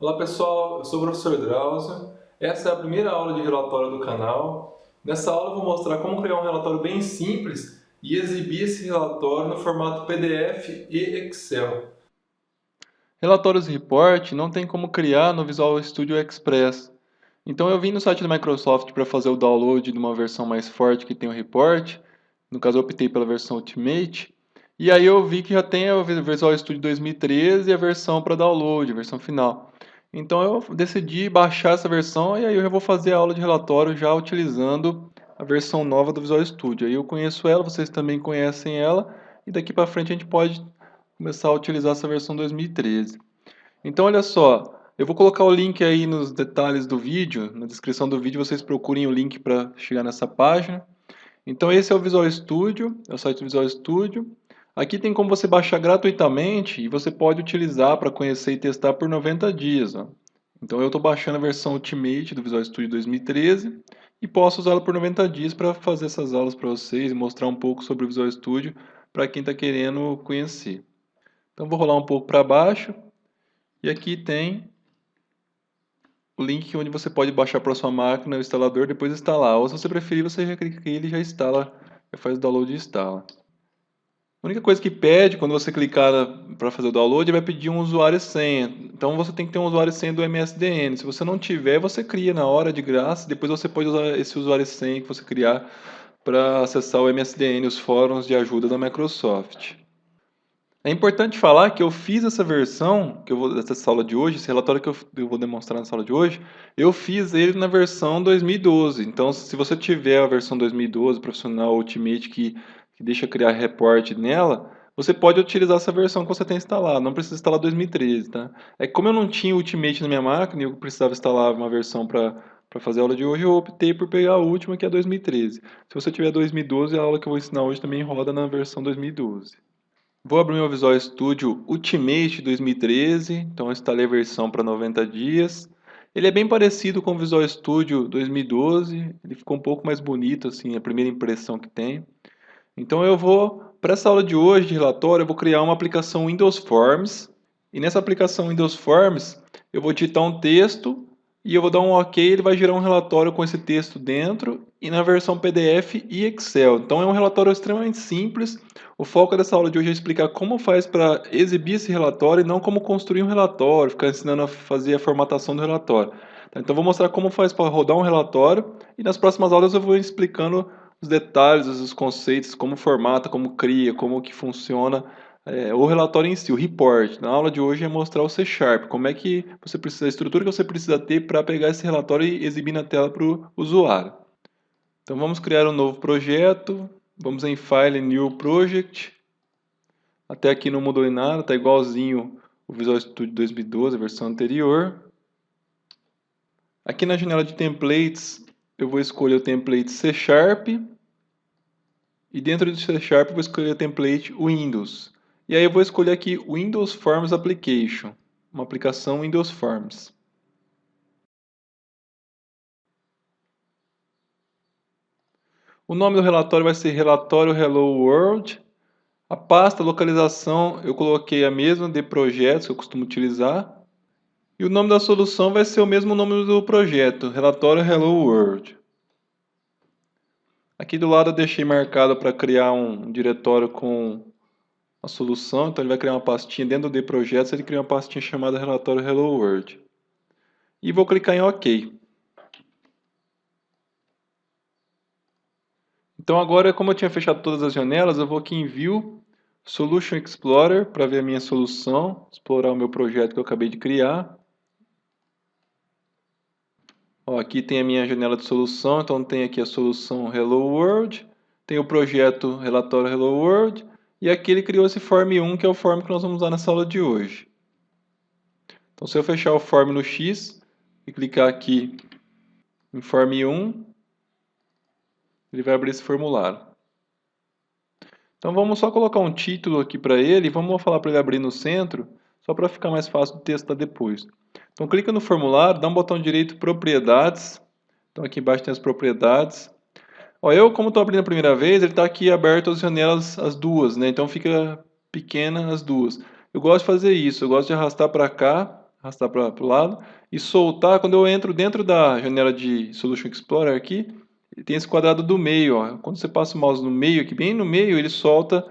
Olá pessoal, eu sou o professor Drauzio. Essa é a primeira aula de relatório do canal. Nessa aula eu vou mostrar como criar um relatório bem simples e exibir esse relatório no formato PDF e Excel. Relatórios report não tem como criar no Visual Studio Express. Então eu vim no site da Microsoft para fazer o download de uma versão mais forte que tem o report. No caso eu optei pela versão Ultimate. E aí eu vi que já tem a Visual Studio 2013 e a versão para download, a versão final. Então eu decidi baixar essa versão e aí eu já vou fazer a aula de relatório já utilizando a versão nova do Visual Studio. Aí eu conheço ela, vocês também conhecem ela, e daqui para frente a gente pode começar a utilizar essa versão 2013. Então, olha só, eu vou colocar o link aí nos detalhes do vídeo, na descrição do vídeo vocês procurem o link para chegar nessa página. Então, esse é o Visual Studio, é o site do Visual Studio. Aqui tem como você baixar gratuitamente e você pode utilizar para conhecer e testar por 90 dias. Ó. Então, eu estou baixando a versão Ultimate do Visual Studio 2013 e posso usá-la por 90 dias para fazer essas aulas para vocês e mostrar um pouco sobre o Visual Studio para quem está querendo conhecer. Então, vou rolar um pouco para baixo. E aqui tem o link onde você pode baixar para sua máquina o instalador e depois instalar. Ou se você preferir, você já clica aqui e ele já instala, já faz o download e instala. A única coisa que pede quando você clicar para fazer o download, vai pedir um usuário e senha. Então você tem que ter um usuário e senha do MSDN. Se você não tiver, você cria na hora de graça. Depois você pode usar esse usuário e senha que você criar para acessar o MSDN, os fóruns de ajuda da Microsoft. É importante falar que eu fiz essa versão, dessa aula de hoje, esse relatório que eu vou demonstrar nessa aula de hoje, eu fiz ele na versão 2012. Então, se você tiver a versão 2012 profissional Ultimate que deixa criar report nela, você pode utilizar essa versão que você tem instalado, não precisa instalar 2013, tá? É que como eu não tinha Ultimate na minha máquina e eu precisava instalar uma versão para fazer a aula de hoje, eu optei por pegar a última, que é a 2013. Se você tiver 2012, a aula que eu vou ensinar hoje também roda na versão 2012. Vou abrir meu Visual Studio Ultimate 2013, então eu instalei a versão para 90 dias. Ele é bem parecido com o Visual Studio 2012, ele ficou um pouco mais bonito, assim, a primeira impressão que tem. Então eu vou, para essa aula de hoje de relatório, eu vou criar uma aplicação Windows Forms. E nessa aplicação Windows Forms, eu vou digitar um texto e eu vou dar um OK, ele vai gerar um relatório com esse texto dentro e na versão PDF e Excel. Então é um relatório extremamente simples. O foco dessa aula de hoje é explicar como faz para exibir esse relatório e não como construir um relatório, ficar ensinando a fazer a formatação do relatório. Então eu vou mostrar como faz para rodar um relatório e nas próximas aulas eu vou explicando os detalhes, os conceitos, como formata, como cria, como que funciona o relatório em si, o report. Na aula de hoje é mostrar o C Sharp, como é que você precisa, a estrutura que você precisa ter para pegar esse relatório e exibir na tela para o usuário. Então vamos criar um novo projeto, vamos em File, New Project. Até aqui não mudou em nada, está igualzinho o Visual Studio 2012, a versão anterior. Aqui na janela de templates, eu vou escolher o template C Sharp. E dentro do C Sharp eu vou escolher o template Windows. E aí eu vou escolher aqui Windows Forms Application, uma aplicação Windows Forms. O nome do relatório vai ser Relatório Hello World. A pasta, localização, eu coloquei a mesma de projetos que eu costumo utilizar. E o nome da solução vai ser o mesmo nome do projeto, Relatório Hello World. Aqui do lado eu deixei marcado para criar um diretório com a solução, então ele vai criar uma pastinha dentro de projetos, ele cria uma pastinha chamada relatório Hello World. E vou clicar em OK. Então agora, como eu tinha fechado todas as janelas, eu vou aqui em View, Solution Explorer, para ver a minha solução, explorar o meu projeto que eu acabei de criar. Ó, aqui tem a minha janela de solução, então tem aqui a solução Hello World, tem o projeto relatório Hello World, e aqui ele criou esse Form 1, que é o form que nós vamos usar nessa aula de hoje. Então se eu fechar o form no X e clicar aqui em Form 1, ele vai abrir esse formulário. Então vamos só colocar um título aqui para ele e vamos falar para ele abrir no centro, só para ficar mais fácil de testar depois. Então clica no formulário, dá um botão direito Propriedades. Então aqui embaixo tem as propriedades. Ó, eu, como estou abrindo a primeira vez, ele está aqui aberto as janelas, as duas, né? Então fica pequena as duas. Eu gosto de fazer isso, eu gosto de arrastar para cá, arrastar para o lado e soltar. Quando eu entro dentro da janela de Solution Explorer aqui, tem esse quadrado do meio, ó. Quando você passa o mouse no meio, aqui bem no meio, ele solta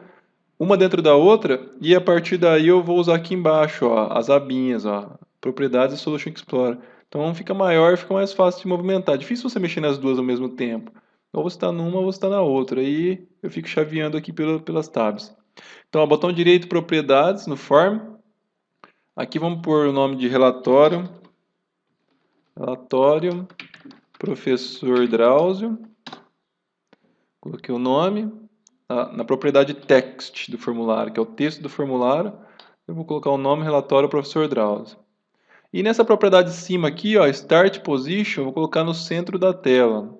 uma dentro da outra e a partir daí eu vou usar aqui embaixo, ó, as abinhas, ó, propriedades do Solution Explorer. Então fica maior, fica mais fácil de movimentar. Difícil você mexer nas duas ao mesmo tempo. Ou você está numa ou você está na outra. Aí eu fico chaveando aqui pelas tabs. Então, ó, botão direito, propriedades no form. Aqui vamos pôr o nome de relatório. Relatório, professor Drauzio. Coloquei o nome. Na propriedade text do formulário, que é o texto do formulário, eu vou colocar o nome relatório professor Drauzio. E nessa propriedade de cima aqui, ó, Start Position, eu vou colocar no centro da tela.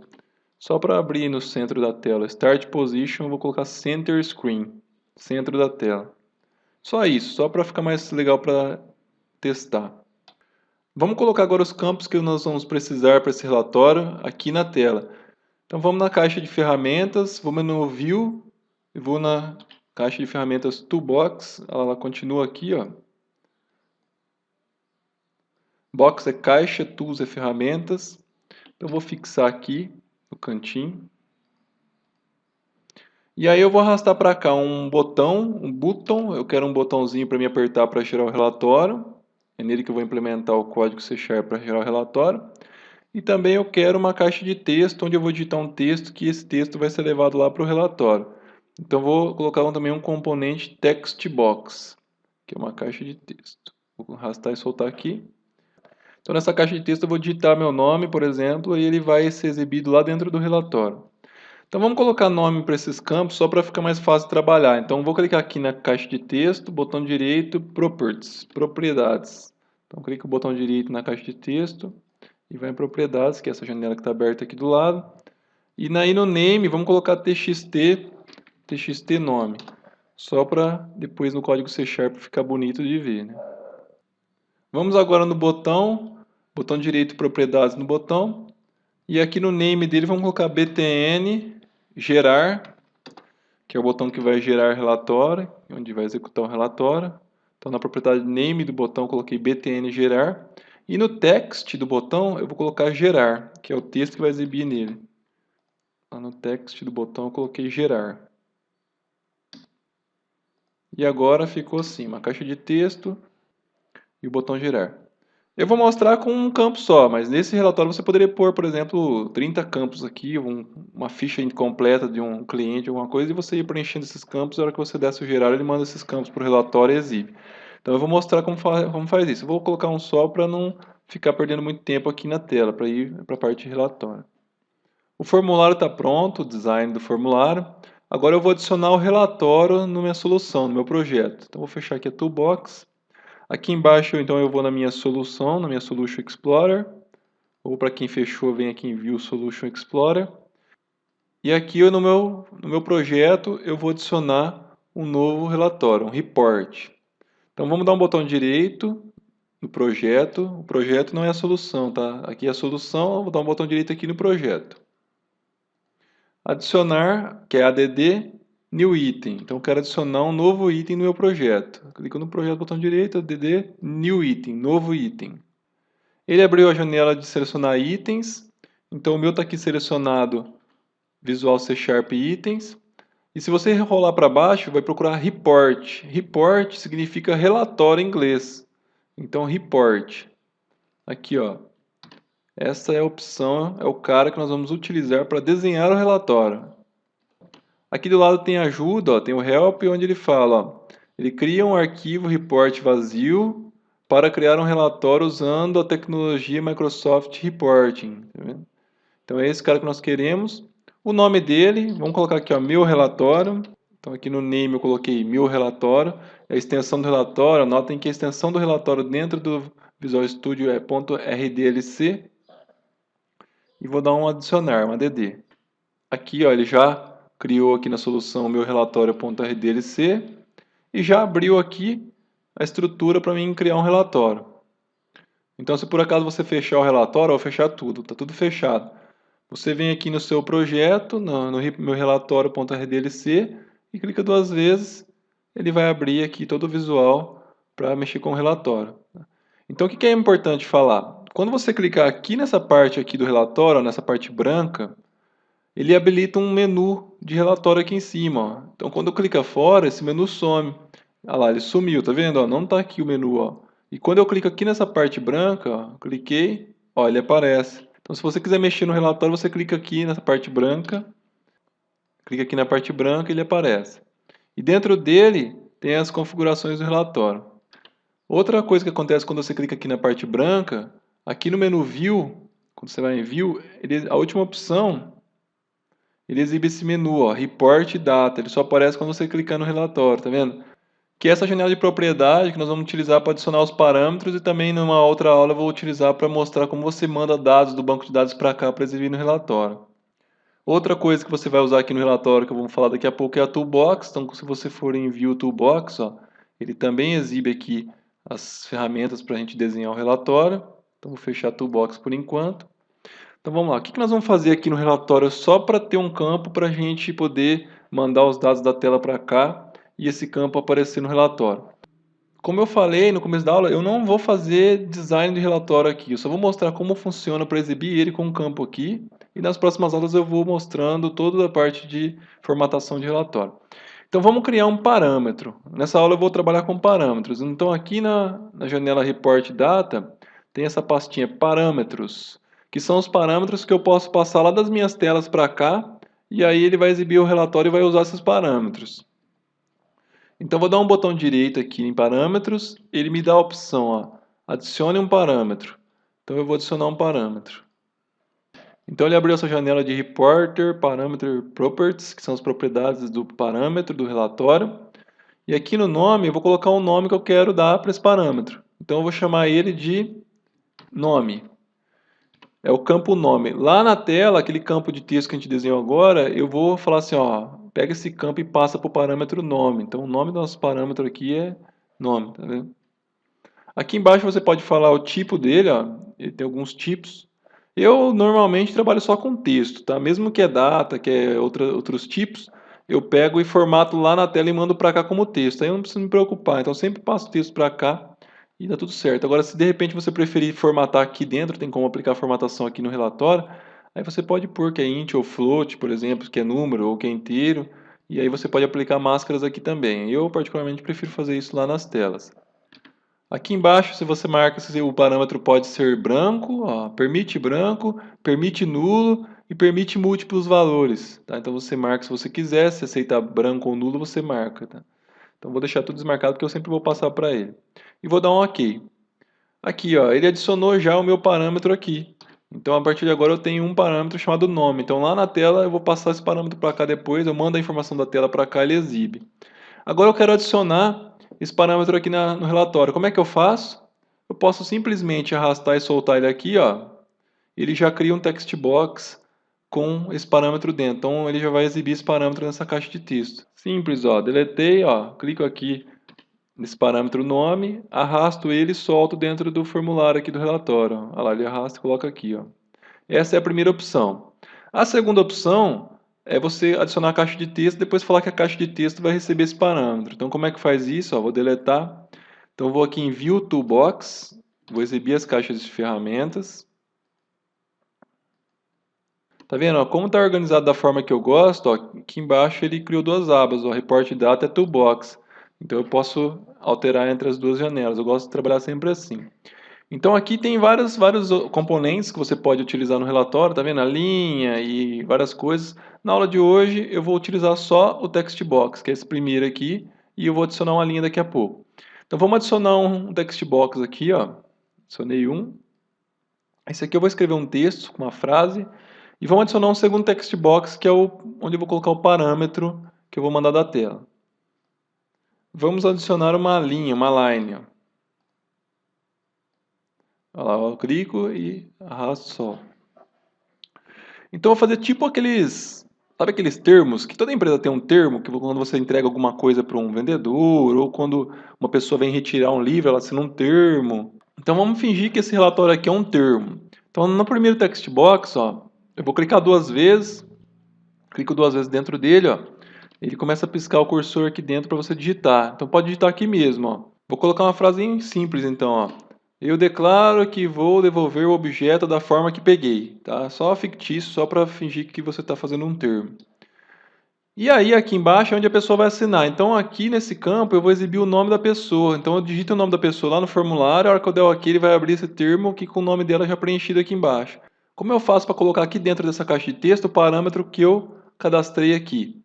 Só para abrir no centro da tela. Start Position, eu vou colocar Center Screen, centro da tela. Só isso, só para ficar mais legal para testar. Vamos colocar agora os campos que nós vamos precisar para esse relatório aqui na tela. Então vamos na caixa de ferramentas, vamos no View, e vou na caixa de ferramentas Toolbox, ela continua aqui, ó. Box é caixa, Tools é ferramentas. Então eu vou fixar aqui no cantinho. E aí eu vou arrastar para cá um botão, eu quero um botãozinho para me apertar para gerar o relatório. É nele que eu vou implementar o código C# para gerar o relatório. E também eu quero uma caixa de texto, onde eu vou digitar um texto, que esse texto vai ser levado lá para o relatório. Então vou colocar também um componente textbox, que é uma caixa de texto. Vou arrastar e soltar aqui. Então nessa caixa de texto eu vou digitar meu nome, por exemplo, e ele vai ser exibido lá dentro do relatório. Então vamos colocar nome para esses campos só para ficar mais fácil de trabalhar. Então vou clicar aqui na caixa de texto, botão direito, Properties, propriedades. Então clico o botão direito na caixa de texto e vai em propriedades, que é essa janela que está aberta aqui do lado. E aí no name vamos colocar txt nome, só para depois no código C# ficar bonito de ver, né? Vamos agora no botão direito propriedades no botão, e aqui no name dele vamos colocar btn gerar, que é o botão que vai gerar relatório, onde vai executar o relatório. Então na propriedade name do botão coloquei btn gerar, e no text do botão eu vou colocar gerar, que é o texto que vai exibir nele. Lá no text do botão eu coloquei gerar. E agora ficou assim, uma caixa de texto e o botão gerar. Eu vou mostrar com um campo só, mas nesse relatório você poderia pôr, por exemplo, 30 campos aqui, uma ficha incompleta de um cliente, alguma coisa, e você ir preenchendo esses campos, e na hora que você desce o gerar, ele manda esses campos para o relatório e exibe. Então eu vou mostrar como faz isso. Eu vou colocar um só para não ficar perdendo muito tempo aqui na tela, para ir para a parte de relatório. O formulário está pronto, o design do formulário. Agora eu vou adicionar o relatório na minha solução, no meu projeto. Então vou fechar aqui a Toolbox. Aqui embaixo então eu vou na minha solução, na minha Solution Explorer. Ou para quem fechou, vem aqui em View Solution Explorer. E aqui no meu projeto eu vou adicionar um novo relatório, um report. Então vamos dar um botão direito no projeto. O projeto não é a solução, tá? Aqui é a solução, eu vou dar um botão direito aqui no projeto. Adicionar, que é add new item. Então eu quero adicionar um novo item no meu projeto. Clico no projeto, botão direito, add new item, novo item. Ele abriu a janela de selecionar itens. Então o meu está aqui selecionado Visual C# itens. E se você rolar para baixo, vai procurar report. Report significa relatório em inglês. Então report. Aqui, ó. Essa é a opção, é o cara que nós vamos utilizar para desenhar o relatório. Aqui do lado tem ajuda, ó, tem o help, onde ele fala, ó, ele cria um arquivo report vazio para criar um relatório usando a tecnologia Microsoft Reporting. Tá vendo? Então é esse cara que nós queremos. O nome dele, vamos colocar aqui, ó, meu relatório. Então aqui no name eu coloquei meu relatório. A extensão do relatório, notem que a extensão do relatório dentro do Visual Studio é .rdlc. E vou dar um adicionar, um add. Aqui, ó, ele já criou aqui na solução o meu relatório.rdlc e já abriu aqui a estrutura para mim criar um relatório. Então, se por acaso você fechar o relatório, ou fechar tudo, está tudo fechado. Você vem aqui no seu projeto, no meu relatório.rdlc e clica duas vezes, ele vai abrir aqui todo o visual para mexer com o relatório. Então, o que é importante falar? Quando você clicar aqui nessa parte aqui do relatório, ó, nessa parte branca, ele habilita um menu de relatório aqui em cima. Ó. Então, quando eu clico fora, esse menu some. Olha lá, ele sumiu, tá vendo? Ó, não está aqui o menu. Ó. E quando eu clico aqui nessa parte branca, ó, cliquei, ó, ele aparece. Então, se você quiser mexer no relatório, você clica aqui nessa parte branca, clica aqui na parte branca e ele aparece. E dentro dele tem as configurações do relatório. Outra coisa que acontece quando você clica aqui na parte branca, aqui no menu View, quando você vai em View, a última opção, ele exibe esse menu, ó, Report Data. Ele só aparece quando você clicar no relatório, tá vendo? Que é essa janela de propriedade que nós vamos utilizar para adicionar os parâmetros e também numa outra aula eu vou utilizar para mostrar como você manda dados do banco de dados para cá para exibir no relatório. Outra coisa que você vai usar aqui no relatório, que eu vou falar daqui a pouco, é a Toolbox. Então, se você for em View Toolbox, ó, ele também exibe aqui as ferramentas para a gente desenhar o relatório. Então, vou fechar a Toolbox por enquanto. Então, vamos lá. O que nós vamos fazer aqui no relatório só para ter um campo para a gente poder mandar os dados da tela para cá e esse campo aparecer no relatório? Como eu falei no começo da aula, eu não vou fazer design de relatório aqui. Eu só vou mostrar como funciona para exibir ele com um campo aqui. E nas próximas aulas eu vou mostrando toda a parte de formatação de relatório. Então vamos criar um parâmetro. Nessa aula eu vou trabalhar com parâmetros. Então aqui na janela Report Data tem essa pastinha Parâmetros, que são os parâmetros que eu posso passar lá das minhas telas para cá, e aí ele vai exibir o relatório e vai usar esses parâmetros. Então vou dar um botão direito aqui em Parâmetros, ele me dá a opção, ó, adicione um parâmetro. Então eu vou adicionar um parâmetro. Então ele abriu essa janela de Reporter, Parameter Properties, que são as propriedades do parâmetro do relatório. E aqui no nome eu vou colocar um nome que eu quero dar para esse parâmetro. Então eu vou chamar ele de nome. É o campo nome. Lá na tela, aquele campo de texto que a gente desenhou agora, eu vou falar assim, ó, pega esse campo e passa para o parâmetro nome. Então o nome do nosso parâmetro aqui é nome, tá vendo? Aqui embaixo você pode falar o tipo dele, ó, ele tem alguns tipos. Eu normalmente trabalho só com texto, tá? Mesmo que é data, que é outros tipos, eu pego e formato lá na tela e mando para cá como texto. Aí eu não preciso me preocupar, então eu sempre passo o texto para cá e dá tudo certo. Agora, se de repente você preferir formatar aqui dentro, tem como aplicar a formatação aqui no relatório, aí você pode pôr que é int ou float, por exemplo, que é número ou que é inteiro, e aí você pode aplicar máscaras aqui também. Eu particularmente prefiro fazer isso lá nas telas. Aqui embaixo, se você marca se o parâmetro pode ser branco, ó, branco, permite nulo e permite múltiplos valores. Tá? Então você marca se você quiser, se aceitar branco ou nulo, você marca. Tá? Então vou deixar tudo desmarcado porque eu sempre vou passar para ele. E vou dar um OK. Aqui, ó, ele adicionou já o meu parâmetro aqui. Então a partir de agora eu tenho um parâmetro chamado nome. Então lá na tela eu vou passar esse parâmetro para cá depois, eu mando a informação da tela para cá e ele exibe. Agora eu quero adicionar esse parâmetro aqui no relatório. Como é que eu faço? Eu posso simplesmente arrastar e soltar ele aqui, ó. Ele já cria um text box com esse parâmetro dentro. Então ele já vai exibir esse parâmetro nessa caixa de texto. Simples, ó. Deletei, ó. Clico aqui nesse parâmetro nome, arrasto ele e solto dentro do formulário aqui do relatório. Ó. Olha lá, ele arrasta e coloca aqui, ó. Essa é a primeira opção. A segunda opção é você adicionar a caixa de texto e depois falar que a caixa de texto vai receber esse parâmetro. Então, como é que faz isso? Ó, vou deletar. Então, vou aqui em View Toolbox, vou exibir as caixas de ferramentas. Tá vendo? Ó, como está organizado da forma que eu gosto, ó, aqui embaixo ele criou duas abas, ó, Report Data e Toolbox. Então, eu posso alterar entre as duas janelas. Eu gosto de trabalhar sempre assim. Então aqui tem vários componentes que você pode utilizar no relatório, tá vendo? A linha e várias coisas. Na aula de hoje eu vou utilizar só o text box, que é esse primeiro aqui, e eu vou adicionar uma linha daqui a pouco. Então vamos adicionar um text box aqui, ó. Adicionei um. Esse aqui eu vou escrever um texto com uma frase. E vamos adicionar um segundo text box, que é onde eu vou colocar o parâmetro que eu vou mandar da tela. Vamos adicionar uma linha, uma line, ó. Olha lá, eu clico e arrasto só. Então eu vou fazer tipo aqueles, sabe aqueles termos, que toda empresa tem um termo, que quando você entrega alguma coisa para um vendedor, ou quando uma pessoa vem retirar um livro, ela assina um termo. Então vamos fingir que esse relatório aqui é um termo. Então no primeiro text box, ó, eu vou clicar duas vezes, clico duas vezes dentro dele, ó, ele começa a piscar o cursor aqui dentro para você digitar. Então pode digitar aqui mesmo, ó. Vou colocar uma frase simples então, ó. Eu declaro que vou devolver o objeto da forma que peguei, tá? Só fictício, só para fingir que você está fazendo um termo. E aí aqui embaixo é onde a pessoa vai assinar. Então aqui nesse campo eu vou exibir o nome da pessoa. Então eu digito o nome da pessoa lá no formulário, a hora que eu der o OK ele vai abrir esse termo que com o nome dela já preenchido aqui embaixo. Como eu faço para colocar aqui dentro dessa caixa de texto o parâmetro que eu cadastrei aqui?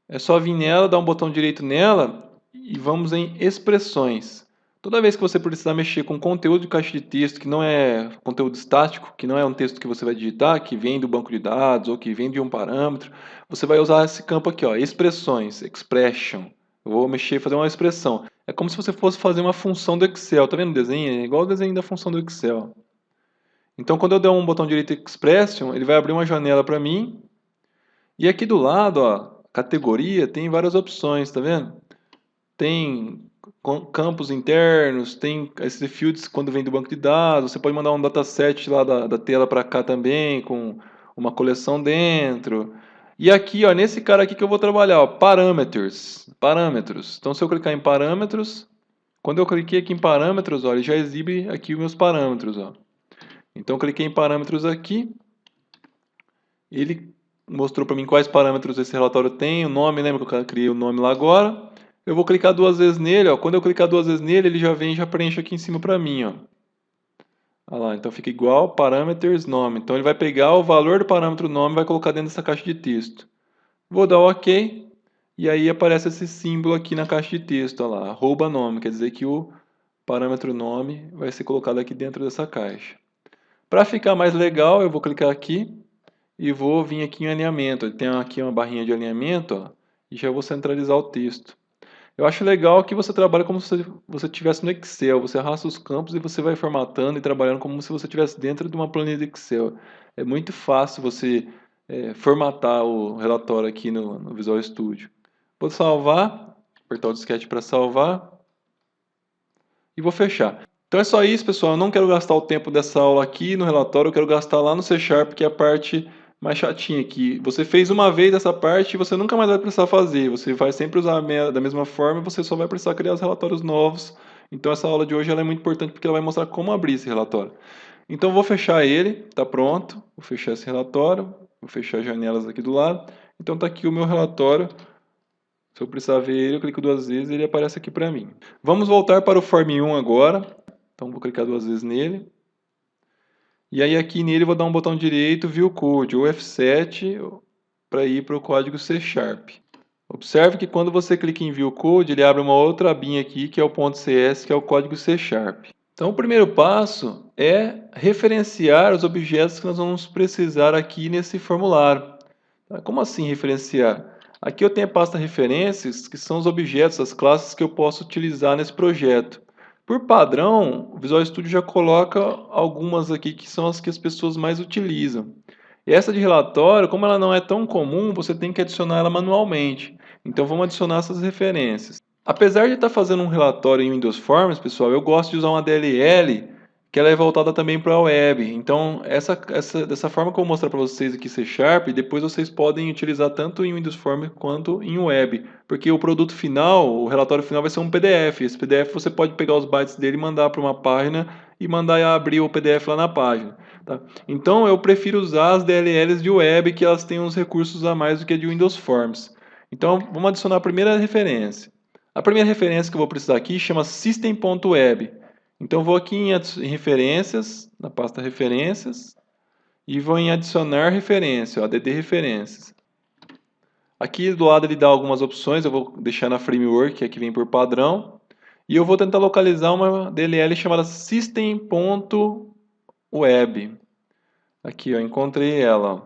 É só vir nela, dar um botão direito nela e vamos em expressões. Toda vez que você precisar mexer com conteúdo de caixa de texto que não é conteúdo estático, que não é um texto que você vai digitar, que vem do banco de dados ou que vem de um parâmetro, você vai usar esse campo aqui, ó, expressões, expression. Eu vou mexer, fazer uma expressão. É como se você fosse fazer uma função do Excel. Tá vendo o desenho? É igual o desenho da função do Excel. Então, quando eu der um botão direito expression, ele vai abrir uma janela para mim. E aqui do lado, ó, categoria, tem várias opções, tá vendo? Tem campos internos, tem esses fields quando vem do banco de dados, você pode mandar um dataset lá da tela para cá também, com uma coleção dentro. E aqui, ó, nesse cara aqui que eu vou trabalhar, ó, parâmetros. Então, se eu clicar em parâmetros, quando eu cliquei aqui em parâmetros, ó, ele já exibe aqui os meus parâmetros, ó. Então, eu cliquei em parâmetros aqui, ele mostrou para mim quais parâmetros esse relatório tem, o nome, lembra que eu criei o nome lá agora. Eu vou clicar duas vezes nele, ó. Quando eu clicar duas vezes nele, ele já vem e já preenche aqui em cima para mim, ó. Olha lá, então fica igual parameters nome. Então ele vai pegar o valor do parâmetro nome e vai colocar dentro dessa caixa de texto. Vou dar OK. E aí aparece esse símbolo aqui na caixa de texto, ó lá, @nome, quer dizer que o parâmetro nome vai ser colocado aqui dentro dessa caixa. Para ficar mais legal, eu vou clicar aqui e vou vir aqui em alinhamento. Tem aqui uma barrinha de alinhamento, ó, e já vou centralizar o texto. Eu acho legal que você trabalha como se você estivesse no Excel. Você arrasta os campos e você vai formatando e trabalhando como se você estivesse dentro de uma planilha de Excel. É muito fácil você formatar o relatório aqui no Visual Studio. Vou salvar, apertar o disquete para salvar e vou fechar. Então é só isso, pessoal. Eu não quero gastar o tempo dessa aula aqui no relatório, eu quero gastar lá no C#, que é a parte mais chatinha, que você fez uma vez essa parte e você nunca mais vai precisar fazer. Você vai sempre usar da mesma forma, você só vai precisar criar os relatórios novos. Então essa aula de hoje ela é muito importante porque ela vai mostrar como abrir esse relatório. Então vou fechar ele, tá pronto. Vou fechar esse relatório, vou fechar as janelas aqui do lado. Então tá aqui o meu relatório. Se eu precisar ver ele, eu clico duas vezes e ele aparece aqui para mim. Vamos voltar para o Form 1 agora. Então vou clicar duas vezes nele. E aí aqui nele eu vou dar um botão direito, View Code, ou F7, para ir para o código C#. Observe que quando você clica em View Code, ele abre uma outra abinha aqui, que é o .cs, que é o código C#. Então o primeiro passo é referenciar os objetos que nós vamos precisar aqui nesse formulário. Como assim referenciar? Aqui eu tenho a pasta referências, que são os objetos, as classes que eu posso utilizar nesse projeto. Por padrão, o Visual Studio já coloca algumas aqui que são as que as pessoas mais utilizam. E essa de relatório, como ela não é tão comum, você tem que adicionar ela manualmente. Então vamos adicionar essas referências. Apesar de estar fazendo um relatório em Windows Forms, pessoal, eu gosto de usar uma DLL que ela é voltada também para a web. Então, dessa forma que eu vou mostrar para vocês aqui C#, depois vocês podem utilizar tanto em Windows Forms quanto em web. Porque o produto final, o relatório final vai ser um PDF. Esse PDF você pode pegar os bytes dele e mandar para uma página e mandar abrir o PDF lá na página. Tá? Então, eu prefiro usar as DLLs de web, que elas têm uns recursos a mais do que a de Windows Forms. Então, vamos adicionar a primeira referência. A primeira referência que eu vou precisar aqui chama system.web. Então, vou aqui em referências, na pasta referências, e vou em adicionar referência, ó, add referências. Aqui do lado ele dá algumas opções, eu vou deixar na framework, que aqui vem por padrão, e eu vou tentar localizar uma DLL chamada system.web. Aqui, ó, encontrei ela, ó.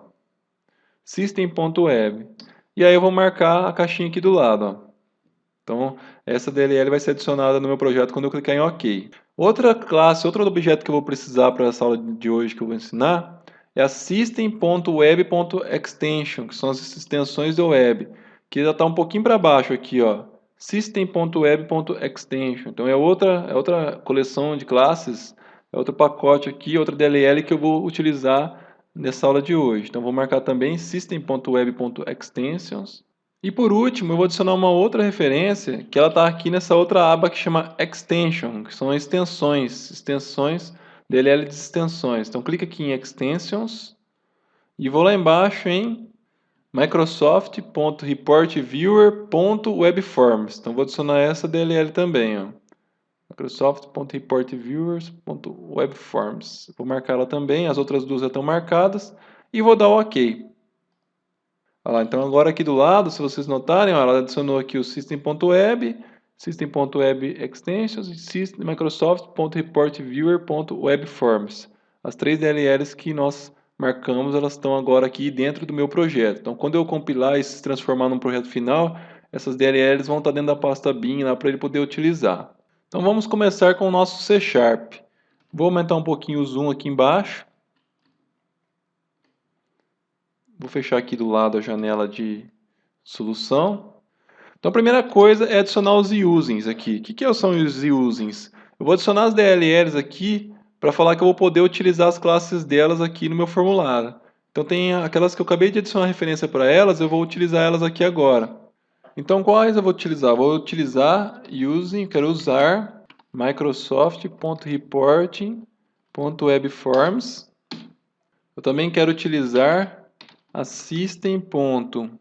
System.web. E aí eu vou marcar a caixinha aqui do lado, ó. Então, essa DLL vai ser adicionada no meu projeto quando eu clicar em OK. Outra classe, outro objeto que eu vou precisar para essa aula de hoje que eu vou ensinar é a system.web.extension, que são as extensões do web, que já está um pouquinho para baixo aqui, ó. System.web.extension. Então é outra coleção de classes, é outro pacote aqui, outra DLL que eu vou utilizar nessa aula de hoje. Então vou marcar também system.web.extensions. E por último, eu vou adicionar uma outra referência, que ela está aqui nessa outra aba que chama Extension, que são extensões, DLL de extensões. Então clica aqui em Extensions e vou lá embaixo em Microsoft.reportviewer.webforms. Então vou adicionar essa DLL também, ó. Microsoft.reportviewers.webforms. Vou marcar ela também, as outras duas já estão marcadas e vou dar o OK. Olha lá, então agora aqui do lado, se vocês notarem, ó, ela adicionou aqui o System.web, System.web Extensions e Microsoft.reportviewer.webforms. As três DLLs que nós marcamos, elas estão agora aqui dentro do meu projeto. Então, quando eu compilar e se transformar num projeto final, essas DLLs vão estar dentro da pasta bin lá para ele poder utilizar. Então, vamos começar com o nosso C#. Vou aumentar um pouquinho o zoom aqui embaixo. Vou fechar aqui do lado a janela de solução. Então a primeira coisa é adicionar os usings aqui. O que são os usings? Eu vou adicionar as DLLs aqui para falar que eu vou poder utilizar as classes delas aqui no meu formulário. Então tem aquelas que eu acabei de adicionar referência para elas, eu vou utilizar elas aqui agora. Então quais eu vou utilizar? Vou utilizar using, quero usar Microsoft.reporting.webforms. Eu também quero utilizar a System.io.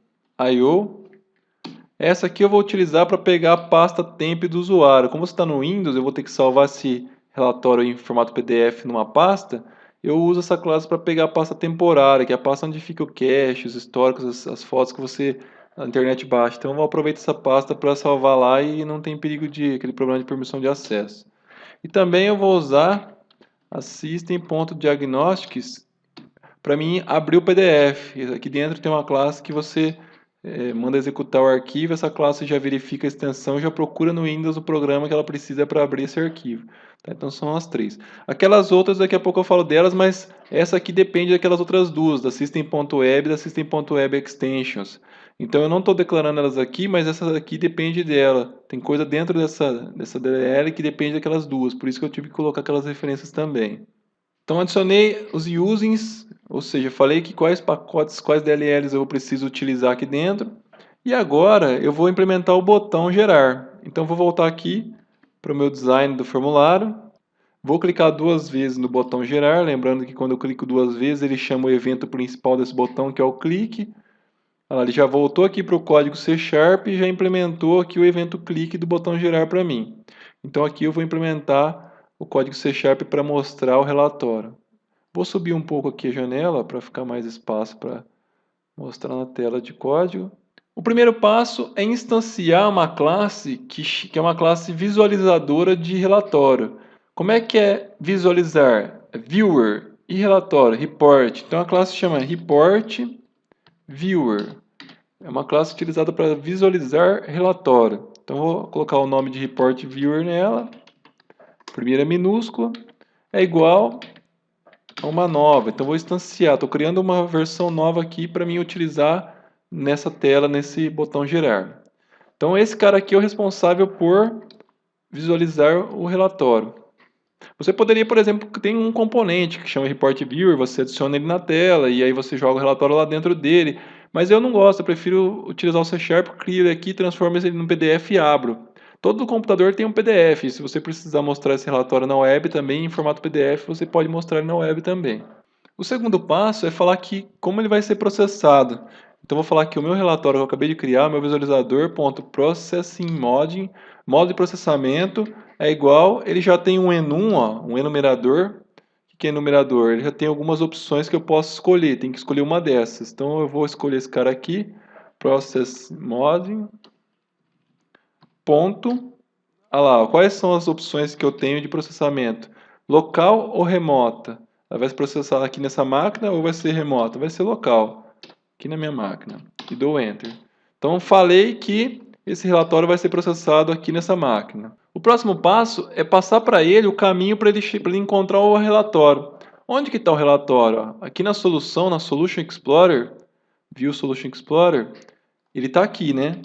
Essa aqui eu vou utilizar para pegar a pasta temp do usuário. Como você está no Windows, eu vou ter que salvar esse relatório em formato PDF numa pasta. Eu uso essa classe para pegar a pasta temporária, que é a pasta onde fica o cache, os históricos, as fotos que você na internet baixa. Então eu vou aproveitar essa pasta para salvar lá e não tem perigo de aquele problema de permissão de acesso. E também eu vou usar a System.diagnostics para mim abrir o PDF. Aqui dentro tem uma classe que você manda executar o arquivo, essa classe já verifica a extensão e já procura no Windows o programa que ela precisa para abrir esse arquivo. Tá? Então são as três. Aquelas outras, daqui a pouco eu falo delas, mas essa aqui depende daquelas outras duas, da System.web e da System.web Extensions. Então eu não estou declarando elas aqui, mas essa aqui depende dela. Tem coisa dentro dessa DLL que depende daquelas duas, por isso que eu tive que colocar aquelas referências também. Então adicionei os usings, ou seja, falei que quais pacotes, quais DLLs eu preciso utilizar aqui dentro. E agora eu vou implementar o botão gerar. Então vou voltar aqui para o meu design do formulário. Vou clicar duas vezes no botão gerar, lembrando que quando eu clico duas vezes ele chama o evento principal desse botão, que é o clique. Ele já voltou aqui para o código C# e já implementou aqui o evento clique do botão gerar para mim. Então aqui eu vou implementar o código C# para mostrar o relatório. Vou subir um pouco aqui a janela para ficar mais espaço para mostrar na tela de código. O primeiro passo é instanciar uma classe que é uma classe visualizadora de relatório. Como é que é visualizar? É viewer e relatório, report. Então a classe chama report viewer. É uma classe utilizada para visualizar relatório. Então vou colocar o nome de report viewer nela. Primeira minúscula é igual a uma nova. Então vou instanciar, estou criando uma versão nova aqui para mim utilizar nessa tela, nesse botão gerar. Então esse cara aqui é o responsável por visualizar o relatório. Você poderia, por exemplo, tem um componente que chama Report Viewer, você adiciona ele na tela e aí você joga o relatório lá dentro dele. Mas eu não gosto, eu prefiro utilizar o C#, crio ele aqui, transformo ele no PDF e abro. Todo computador tem um PDF, se você precisar mostrar esse relatório na web também, em formato PDF, você pode mostrar ele na web também. O segundo passo é falar que como ele vai ser processado. Então vou falar que o meu relatório que eu acabei de criar, meu visualizador.processingModeling, modo de processamento, é igual, ele já tem um enum, um enumerador. O que é enumerador? Ele já tem algumas opções que eu posso escolher, tem que escolher uma dessas. Então eu vou escolher esse cara aqui, processingModeling. Ponto. Lá, quais são as opções que eu tenho de processamento? Local ou remota? Ela vai se processar aqui nessa máquina ou vai ser remota? Vai ser local, aqui na minha máquina. E dou Enter. Então falei que esse relatório vai ser processado aqui nessa máquina. O próximo passo é passar para ele o caminho para ele encontrar o relatório. Onde que está o relatório? Aqui na solução, na Solution Explorer, View Solution Explorer, ele está aqui, né?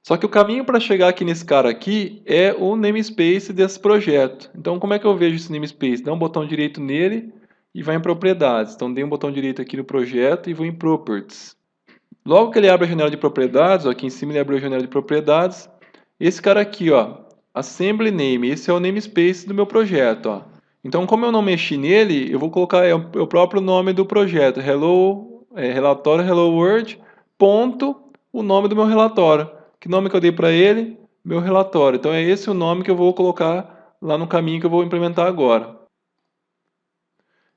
Só que o caminho para chegar aqui nesse cara aqui é o namespace desse projeto. Então como é que eu vejo esse namespace? Dá um botão direito nele e vai em propriedades. Então dei um botão direito aqui no projeto e vou em properties. Logo que ele abre a janela de propriedades, ó, aqui em cima ele abriu a janela de propriedades. Esse cara aqui, ó, Assembly Name, esse é o namespace do meu projeto, ó. Então, como eu não mexi nele, eu vou colocar o próprio nome do projeto, relatório Hello World, ponto, o nome do meu relatório. Que nome que eu dei para ele? Meu relatório. Então, é esse o nome que eu vou colocar lá no caminho que eu vou implementar agora.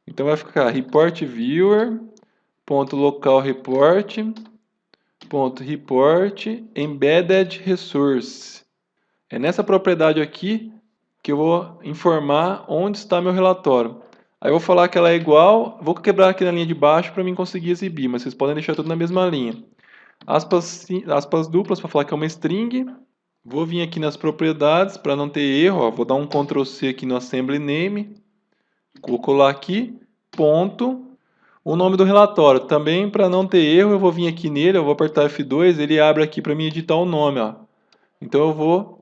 Então, vai ficar report viewer, ponto local report, ponto report, embedded resource. É nessa propriedade aqui que eu vou informar onde está meu relatório. Aí eu vou falar que ela é igual, vou quebrar aqui na linha de baixo para mim conseguir exibir, mas vocês podem deixar tudo na mesma linha. Aspas duplas para falar que é uma string. Vou vir aqui nas propriedades para não ter erro, ó, vou dar um Ctrl C aqui no assembly name. Vou colar aqui, ponto, o nome do relatório. Também para não ter erro, eu vou vir aqui nele, eu vou apertar F2, ele abre aqui para mim editar o nome, ó. Então eu vou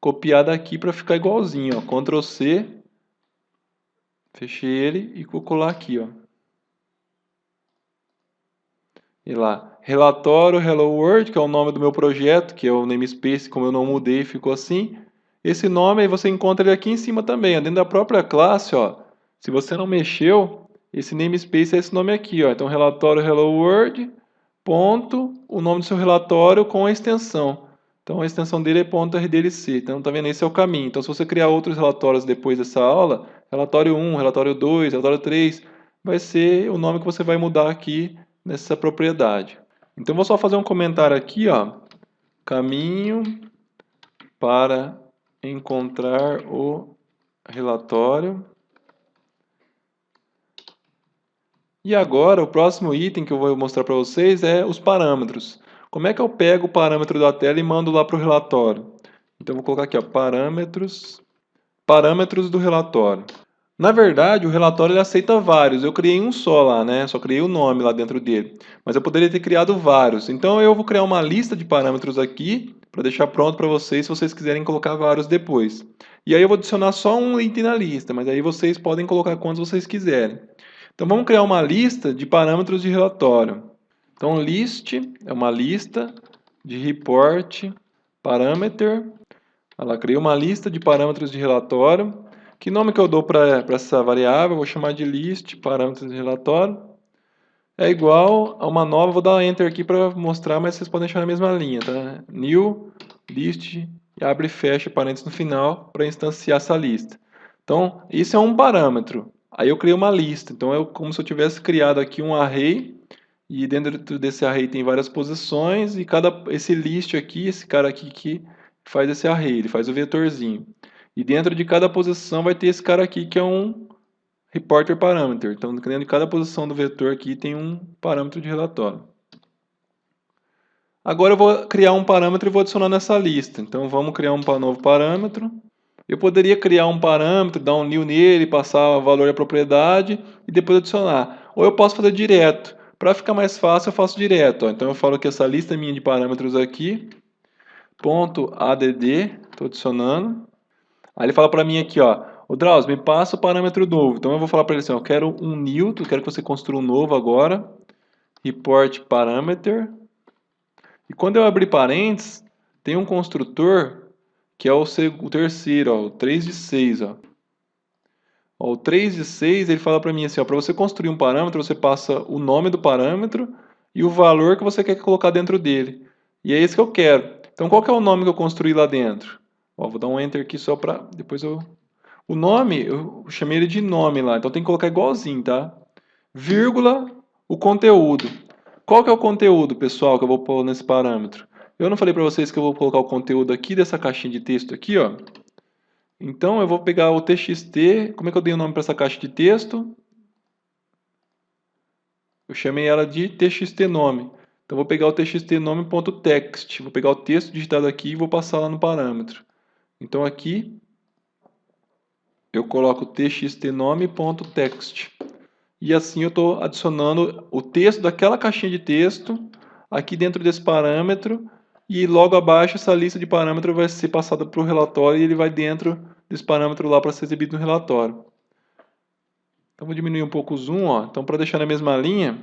copiar daqui para ficar igualzinho, ó. Ctrl C, fechei ele e vou colar aqui, ó. E lá, relatório Hello World, que é o nome do meu projeto, que é o namespace, como eu não mudei, ficou assim. Esse nome aí você encontra ele aqui em cima também, ó, dentro da própria classe, ó. Se você não mexeu, esse namespace é esse nome aqui, ó. Então, relatório Hello World, ponto, o nome do seu relatório com a extensão. Então, a extensão dele é .rdlc. Então, tá vendo? Esse é o caminho. Então, se você criar outros relatórios depois dessa aula, relatório 1, relatório 2, relatório 3, vai ser o nome que você vai mudar aqui nessa propriedade. Então, vou só fazer um comentário aqui, ó. Caminho para encontrar o relatório. E agora, o próximo item que eu vou mostrar para vocês é os parâmetros. Como é que eu pego o parâmetro da tela e mando lá para o relatório? Então, eu vou colocar aqui, ó, parâmetros do relatório. Na verdade, o relatório ele aceita vários. Eu criei um só lá, né? Só criei o nome lá dentro dele. Mas eu poderia ter criado vários. Então, eu vou criar uma lista de parâmetros aqui para deixar pronto para vocês, se vocês quiserem colocar vários depois. E aí eu vou adicionar só um item na lista, mas aí vocês podem colocar quantos vocês quiserem. Então, vamos criar uma lista de parâmetros de relatório. Então, list é uma lista de report parameter. Ela cria uma lista de parâmetros de relatório. Que nome que eu dou para essa variável? Eu vou chamar de list parâmetros de relatório. É igual a uma nova, vou dar enter aqui para mostrar, mas vocês podem deixar na mesma linha, tá? New list e abre e fecha parênteses no final para instanciar essa lista. Então, isso é um parâmetro. Aí eu criei uma lista, então é como se eu tivesse criado aqui um array, e dentro desse array tem várias posições, e esse list aqui, esse cara aqui que faz esse array, ele faz o vetorzinho. E dentro de cada posição vai ter esse cara aqui que é um reporter parameter. Então, dentro de cada posição do vetor aqui tem um parâmetro de relatório. Agora eu vou criar um parâmetro e vou adicionar nessa lista. Então, vamos criar um novo parâmetro. Eu poderia criar um parâmetro, dar um new nele, passar o valor da propriedade e depois adicionar. Ou eu posso fazer direto. Para ficar mais fácil, eu faço direto. Ó. Então, eu falo que essa lista minha de parâmetros aqui, .add, estou adicionando. Aí ele fala para mim aqui, ó, o Drauzio, me passa o parâmetro novo. Então, eu vou falar para ele assim, ó, eu quero um new, quero que você construa um novo agora. Report parameter. E quando eu abrir parênteses, tem um construtor que é o terceiro, ó, o 3 de 6. Ó. Ó, o 3 de 6 ele fala para mim assim, para você construir um parâmetro, você passa o nome do parâmetro e o valor que você quer colocar dentro dele. E é esse que eu quero. Então, qual que é o nome que eu construí lá dentro? Ó, vou dar um enter aqui só para... Depois eu... O nome, eu chamei ele de nome lá, então tem que colocar igualzinho, tá? Vírgula, o conteúdo. Qual que é o conteúdo, pessoal, que eu vou pôr nesse parâmetro? Eu não falei para vocês que eu vou colocar o conteúdo aqui dessa caixinha de texto aqui, ó. Então eu vou pegar o txt, como é que eu dei o nome para essa caixa de texto? Eu chamei ela de txtNome. Então eu vou pegar o txtNome.text, vou pegar o texto digitado aqui e vou passar lá no parâmetro. Então aqui eu coloco txtNome.text. E assim eu estou adicionando o texto daquela caixinha de texto aqui dentro desse parâmetro. E logo abaixo essa lista de parâmetros vai ser passada para o relatório e ele vai dentro desse parâmetro lá para ser exibido no relatório. Então vou diminuir um pouco o zoom, ó. Então para deixar na mesma linha,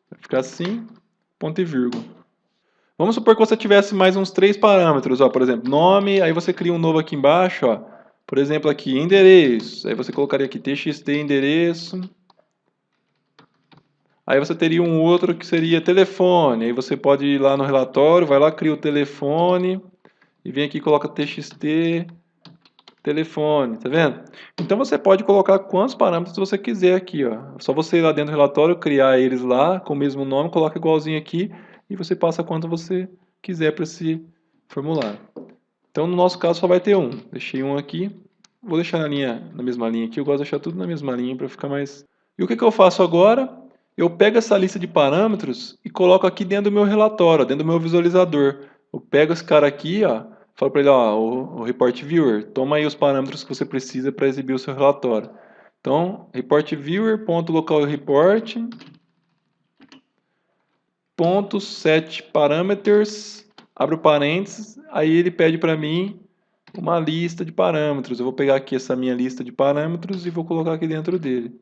vai ficar assim. ponto e vírgula. Vamos supor que você tivesse mais uns 3 parâmetros, ó, por exemplo, nome, aí você cria um novo aqui embaixo, ó, por exemplo, aqui, endereço, aí você colocaria aqui txt endereço, aí você teria um outro que seria telefone, aí você pode ir lá no relatório, vai lá, cria o telefone, e vem aqui e coloca txt telefone, tá vendo? Então você pode colocar quantos parâmetros você quiser aqui, ó. É só você ir lá dentro do relatório, criar eles lá com o mesmo nome, coloca igualzinho aqui e você passa quanto você quiser para esse formulário. Então no nosso caso só vai ter um. Deixei um aqui. Vou deixar na mesma linha aqui. Eu gosto de deixar tudo na mesma linha para ficar mais. E o que eu faço agora? Eu pego essa lista de parâmetros e coloco aqui dentro do meu relatório, dentro do meu visualizador. Eu pego esse cara aqui, ó. Falo para ele, ó, o Report Viewer, toma aí os parâmetros que você precisa para exibir o seu relatório. Então, Report Viewer, ponto local report, ponto set parameters, abre o parênteses, aí ele pede para mim uma lista de parâmetros. Eu vou pegar aqui essa minha lista de parâmetros e vou colocar aqui dentro dele,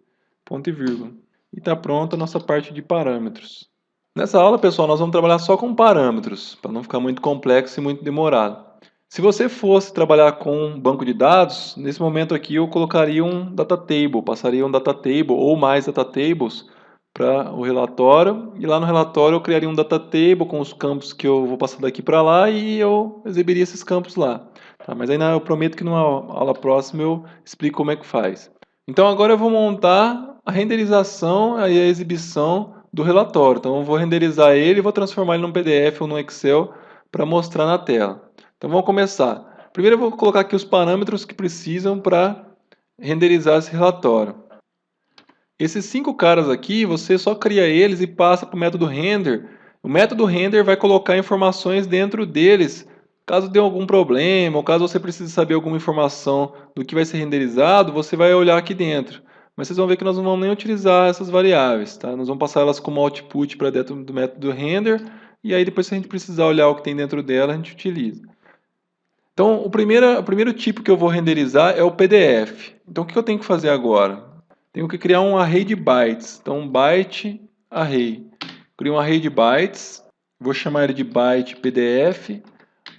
ponto e vírgula. E está pronta a nossa parte de parâmetros. Nessa aula, pessoal, nós vamos trabalhar só com parâmetros, para não ficar muito complexo e muito demorado. Se você fosse trabalhar com um banco de dados, nesse momento aqui eu colocaria um data table, passaria um data table ou mais data tables para o relatório, e lá no relatório eu criaria um data table com os campos que eu vou passar daqui para lá e eu exibiria esses campos lá. Tá? Mas ainda eu prometo que numa aula próxima eu explico como é que faz. Então agora eu vou montar a renderização e a exibição do relatório. Então eu vou renderizar ele e vou transformar ele num PDF ou num Excel para mostrar na tela. Então vamos começar. Primeiro eu vou colocar aqui os parâmetros que precisam para renderizar esse relatório. Esses 5 caras aqui, você só cria eles e passa para o método render. O método render vai colocar informações dentro deles, caso dê algum problema, ou caso você precise saber alguma informação do que vai ser renderizado, você vai olhar aqui dentro. Mas vocês vão ver que nós não vamos nem utilizar essas variáveis, tá? Nós vamos passar elas como output para dentro do método render, e aí depois se a gente precisar olhar o que tem dentro dela, a gente utiliza. Então, o primeiro tipo que eu vou renderizar é o PDF. Então, o que eu tenho que fazer agora? Tenho que criar um array de bytes. Então, byte array. Crio um array de bytes. Vou chamar ele de byte PDF.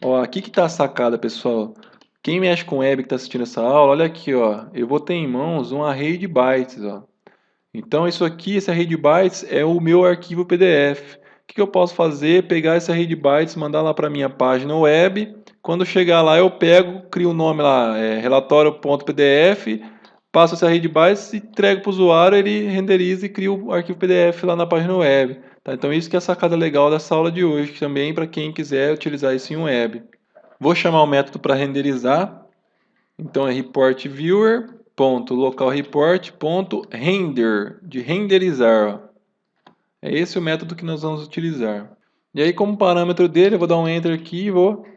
Ó, aqui que está a sacada, pessoal. Quem mexe com web que está assistindo essa aula, olha aqui, ó. Eu vou ter em mãos um array de bytes, ó. Então, isso aqui, esse array de bytes, é o meu arquivo PDF. O que eu posso fazer? Pegar esse array de bytes, mandar lá para a minha página web. Quando chegar lá, eu pego, crio o nome lá, relatório.pdf, passo esse array de bytes e entrego para o usuário, ele renderiza e cria o arquivo PDF lá na página web. Tá? Então, isso que é a sacada legal dessa aula de hoje, também para quem quiser utilizar isso em um web. Vou chamar o método para renderizar. Então, é report viewer. .localReport.render, de renderizar. É esse o método que nós vamos utilizar. E aí, como parâmetro dele, eu vou dar um Enter aqui e vou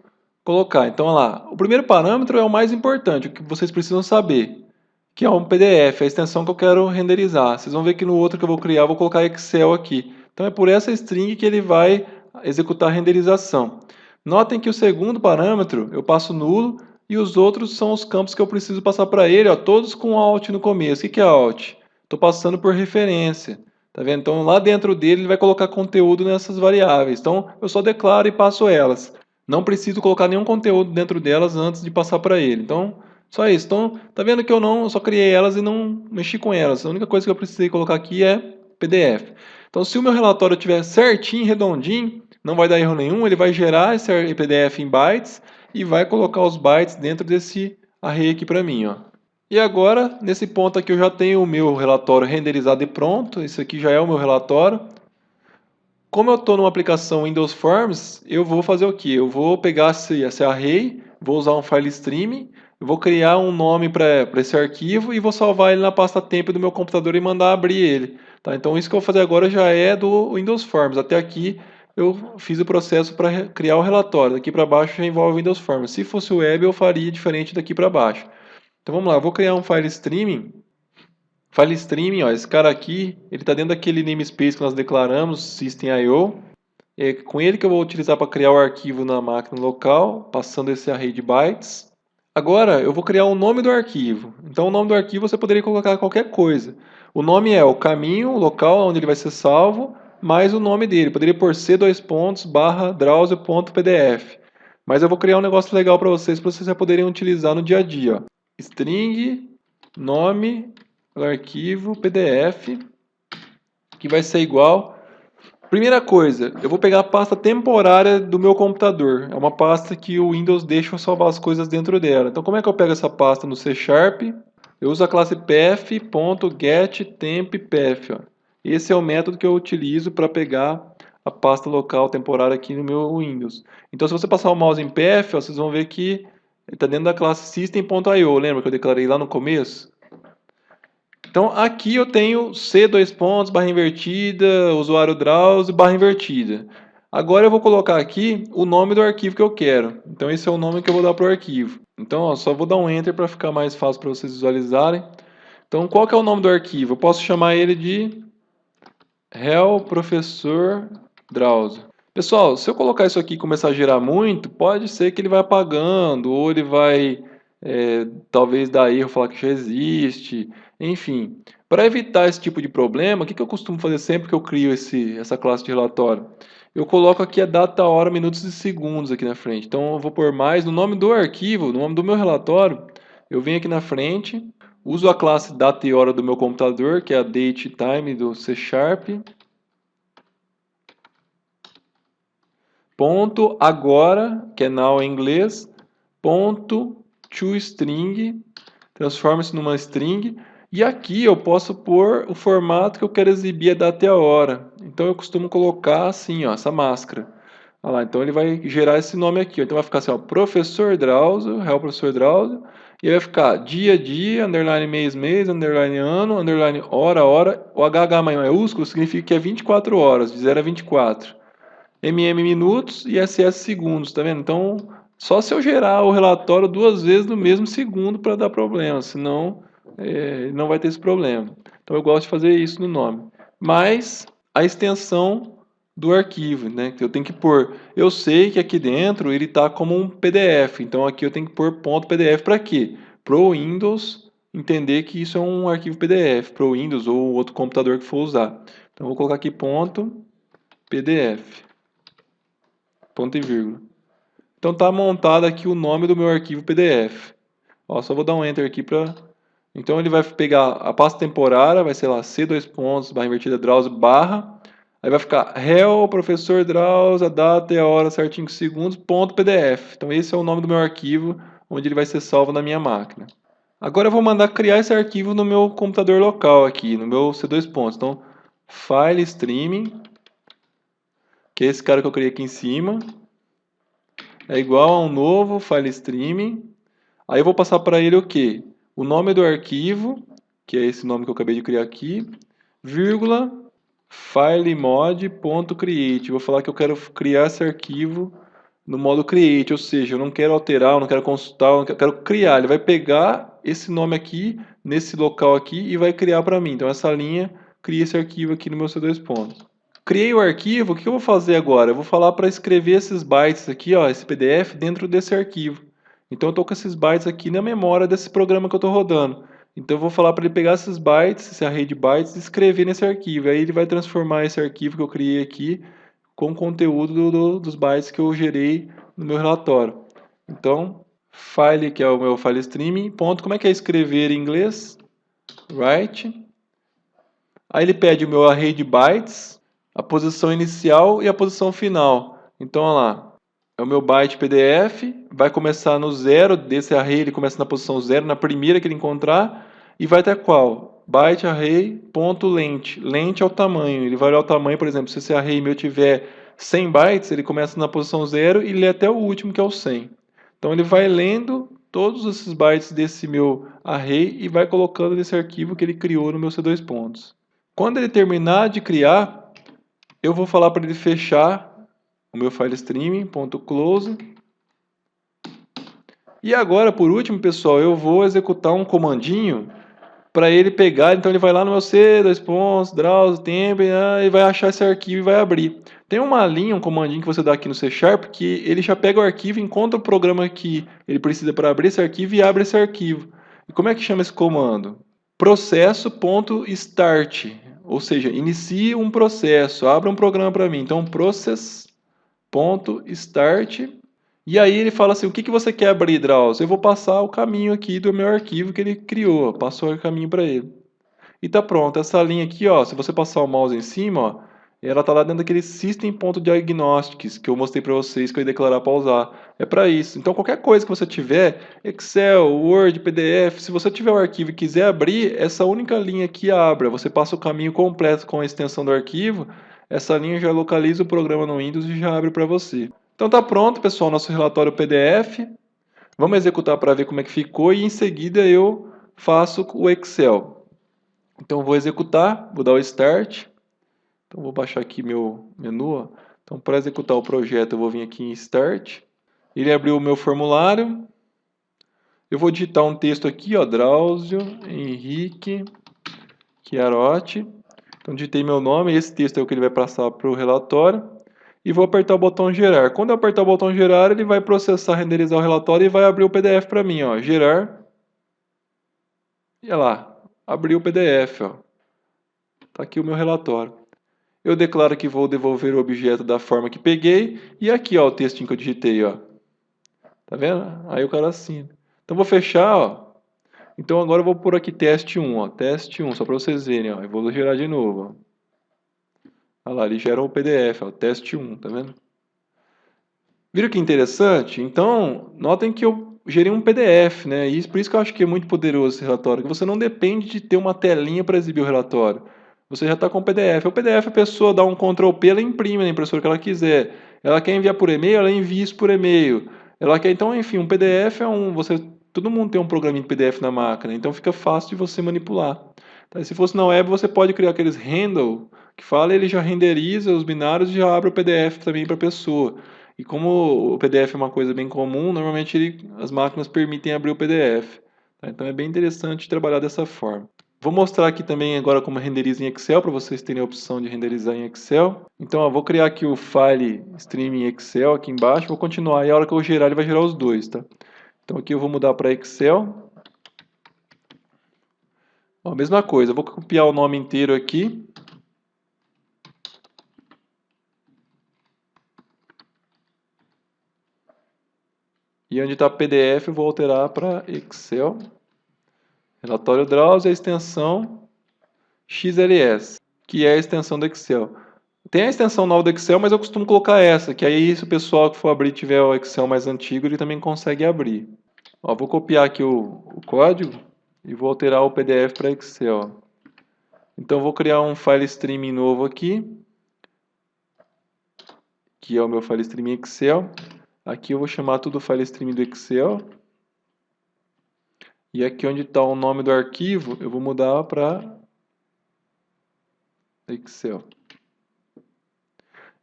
colocar. Então, olha lá. O primeiro parâmetro é o mais importante, o que vocês precisam saber, que é um PDF, a extensão que eu quero renderizar. Vocês vão ver que no outro que eu vou criar, eu vou colocar Excel aqui. Então, é por essa string que ele vai executar a renderização. Notem que o segundo parâmetro, eu passo nulo, e os outros são os campos que eu preciso passar para ele, ó, todos com alt no começo. O que é alt? Estou passando por referência. Tá vendo? Então, lá dentro dele, ele vai colocar conteúdo nessas variáveis. Então, eu só declaro e passo elas. Não preciso colocar nenhum conteúdo dentro delas antes de passar para ele. Então, só isso. Então, tá vendo que eu só criei elas e não mexi com elas. A única coisa que eu precisei colocar aqui é PDF. Então, se o meu relatório estiver certinho, redondinho, não vai dar erro nenhum, ele vai gerar esse PDF em bytes e vai colocar os bytes dentro desse array aqui para mim, ó. E agora, nesse ponto aqui, eu já tenho o meu relatório renderizado e pronto. Esse aqui já é o meu relatório. Como eu estou numa aplicação Windows Forms, eu vou fazer o quê? Eu vou pegar esse array, vou usar um file stream, vou criar um nome para esse arquivo e vou salvar ele na pasta temp do meu computador e mandar abrir ele. Tá? Então, isso que eu vou fazer agora já é do Windows Forms. Até aqui, eu fiz o processo para criar o relatório. Daqui para baixo já envolve o Windows Forms. Se fosse web, eu faria diferente daqui para baixo. Então vamos lá, eu vou criar um file streaming. File streaming, ó, esse cara aqui, ele está dentro daquele namespace que nós declaramos, system.io. É com ele que eu vou utilizar para criar o arquivo na máquina local, passando esse array de bytes. Agora eu vou criar o nome do arquivo. Então o nome do arquivo você poderia colocar qualquer coisa. O nome é o caminho, o local onde ele vai ser salvo, mais o nome dele. Poderia pôr c:/drauzio.pdf. Mas eu vou criar um negócio legal para vocês já poderem utilizar no dia a dia. Ó. String, nome do arquivo PDF, que vai ser igual. Primeira coisa, eu vou pegar a pasta temporária do meu computador. É uma pasta que o Windows deixa eu salvar as coisas dentro dela. Então como é que eu pego essa pasta no C#? Eu uso a classe path.getTempPath. Esse é o método que eu utilizo para pegar a pasta local temporária aqui no meu Windows. Então se você passar o mouse em path, vocês vão ver que ele está dentro da classe system.io. Lembra que eu declarei lá no começo? Então aqui eu tenho c:/invertida, usuário Drauzio, /invertida. Agora eu vou colocar aqui o nome do arquivo que eu quero. Então esse é o nome que eu vou dar para o arquivo. Então ó, só vou dar um Enter para ficar mais fácil para vocês visualizarem. Então qual que é o nome do arquivo? Eu posso chamar ele de Hel Professor Drauzio. Pessoal, se eu colocar isso aqui e começar a girar muito, pode ser que ele vai apagando, ou ele vai talvez dar erro, falar que já existe, enfim. Para evitar esse tipo de problema, o que eu costumo fazer sempre que eu crio essa classe de relatório? Eu coloco aqui a data, hora, minutos e segundos aqui na frente. Então eu vou pôr mais no nome do arquivo, no nome do meu relatório, eu venho aqui na frente, uso a classe data e hora do meu computador, que é a date time do C#. Ponto agora, que é now em inglês, ponto toString, transforma isso numa string, e aqui eu posso pôr o formato que eu quero exibir a data e a hora. Então eu costumo colocar assim, ó, essa máscara. Olha lá, então ele vai gerar esse nome aqui. Então vai ficar assim, ó, Professor Drauzio, Hel Professor Drauzio, e vai ficar dia, dia, underline mês, mês, underline ano, underline hora, hora. O HH maiúsculo significa que é 24 horas, de 0 a 24. minutos e SS segundos, tá vendo? Então, só se eu gerar o relatório 2 vezes no mesmo segundo para dar problema, senão não vai ter esse problema. Então eu gosto de fazer isso no nome. Mas a extensão do arquivo, né? Que eu tenho que pôr. Eu sei que aqui dentro ele está como um PDF, então aqui eu tenho que pôr .pdf para quê? Para o Windows entender que isso é um arquivo PDF, para o Windows ou outro computador que for usar. Então eu vou colocar aqui .pdf. Ponto e vírgula. Então está montado aqui o nome do meu arquivo PDF. Ó, só vou dar um Enter aqui para... Então ele vai pegar a pasta temporária, vai ser lá c:/invertida Drauzio barra, aí vai ficar Hel Professor Drauzio, a data e a hora certinho segundos, .pdf. Então esse é o nome do meu arquivo, onde ele vai ser salvo na minha máquina. Agora eu vou mandar criar esse arquivo no meu computador local aqui, no meu C2 pontos. Então, File Streaming, que é esse cara que eu criei aqui em cima, é igual a um novo File Streaming. Aí eu vou passar para ele o quê? O nome do arquivo, que é esse nome que eu acabei de criar aqui, vírgula, filemod.create. Vou falar que eu quero criar esse arquivo no modo create, ou seja, eu não quero alterar, eu não quero consultar, eu quero criar. Ele vai pegar esse nome aqui, nesse local aqui, e vai criar para mim. Então essa linha cria esse arquivo aqui no meu C2 pontos. Criei o arquivo, o que eu vou fazer agora? Eu vou falar para escrever esses bytes aqui, ó, esse PDF, dentro desse arquivo. Então eu estou com esses bytes aqui na memória desse programa que eu estou rodando. Então eu vou falar para ele pegar esses bytes, esse array de bytes, e escrever nesse arquivo. Aí ele vai transformar esse arquivo que eu criei aqui com o conteúdo dos bytes que eu gerei no meu relatório. Então, file, que é o meu file streaming, ponto, como é que é escrever em inglês? Write. Aí ele pede o meu array de bytes, a posição inicial e a posição final. Então, olha lá. É o meu byte PDF, vai começar no 0 desse array, ele começa na posição 0, na primeira que ele encontrar, e vai até qual? Byte array ponto length. Length é o tamanho, ele vai olhar o tamanho, por exemplo, se esse array meu tiver 100 bytes, ele começa na posição 0 e lê até o último, que é o 100. Então ele vai lendo todos esses bytes desse meu array e vai colocando nesse arquivo que ele criou no meu C2 pontos. Quando ele terminar de criar, eu vou falar para ele fechar o meu file streaming.close. E agora, por último, pessoal, eu vou executar um comandinho para ele pegar. Então ele vai lá no meu C2 pontos, Drauzio, temp, e vai achar esse arquivo e vai abrir. Tem uma linha, um comandinho que você dá aqui no C# que ele já pega o arquivo, encontra o programa que ele precisa para abrir esse arquivo e abre esse arquivo. E como é que chama esse comando? Processo.start. Ou seja, inicie um processo, abra um programa para mim. Então, process.start. E aí ele fala assim, o que você quer abrir, Drauzio? Eu vou passar o caminho aqui do meu arquivo que ele criou. Passou o caminho para ele. E tá pronto. Essa linha aqui, ó, se você passar o mouse em cima, ó, ela tá lá dentro daquele System.diagnostics que eu mostrei para vocês que eu ia declarar para usar. É para isso. Então qualquer coisa que você tiver, Excel, Word, PDF, se você tiver o arquivo e quiser abrir, essa única linha aqui abra. Você passa o caminho completo com a extensão do arquivo, essa linha já localiza o programa no Windows e já abre para você. Então tá pronto, pessoal, nosso relatório PDF. Vamos executar para ver como é que ficou e em seguida eu faço o Excel. Então eu vou executar, vou dar o Start. Então vou baixar aqui meu menu. Ó. Então para executar o projeto eu vou vir aqui em Start. Ele abriu o meu formulário. Eu vou digitar um texto aqui, ó, Drauzio Henrique Chiarotti. Então digitei meu nome, esse texto é o que ele vai passar para o relatório. E vou apertar o botão gerar. Quando eu apertar o botão gerar, ele vai processar, renderizar o relatório e vai abrir o PDF para mim, ó, gerar. E olha lá, abriu o PDF, ó. Tá aqui o meu relatório. Eu declaro que vou devolver o objeto da forma que peguei e aqui, ó, o textinho que eu digitei, ó. Tá vendo? Aí o cara assina. Então vou fechar, ó. Então agora eu vou por aqui teste 1, ó, teste 1, só para vocês verem, ó. Eu vou gerar de novo, ó. Olha lá, ele gera o PDF, ó, teste 1, tá vendo? Viram que interessante? Então, notem que eu gerei um PDF, né? E por isso que eu acho que é muito poderoso esse relatório, que você não depende de ter uma telinha para exibir o relatório. Você já está com o PDF. O PDF, a pessoa dá um Ctrl+P, ela imprime na impressora que ela quiser. Ela quer enviar por e-mail, ela envia isso por e-mail. Ela quer, então, enfim, um PDF é todo mundo tem um programinha de PDF na máquina, então fica fácil de você manipular. Tá? E se fosse na web, você pode criar aqueles handle que fala, ele já renderiza os binários e já abre o PDF também para a pessoa. E como o PDF é uma coisa bem comum, normalmente as máquinas permitem abrir o PDF. Tá? Então é bem interessante trabalhar dessa forma. Vou mostrar aqui também agora como renderiza em Excel, para vocês terem a opção de renderizar em Excel. Então, ó, vou criar aqui o file stream em Excel aqui embaixo, vou continuar e a hora que eu gerar ele vai gerar os dois, tá? Então aqui eu vou mudar para Excel. Ó, a mesma coisa, eu vou copiar o nome inteiro aqui. E onde está PDF eu vou alterar para Excel. Relatório Drauzio e a extensão XLS, que é a extensão do Excel. Tem a extensão nova do Excel, mas eu costumo colocar essa, que aí se o pessoal que for abrir tiver o Excel mais antigo, ele também consegue abrir. Ó, vou copiar aqui o código e vou alterar o PDF para Excel. Então vou criar um file streaming novo aqui, que é o meu file streaming Excel. Aqui eu vou chamar tudo file streaming do Excel. E aqui onde está o nome do arquivo, eu vou mudar para Excel.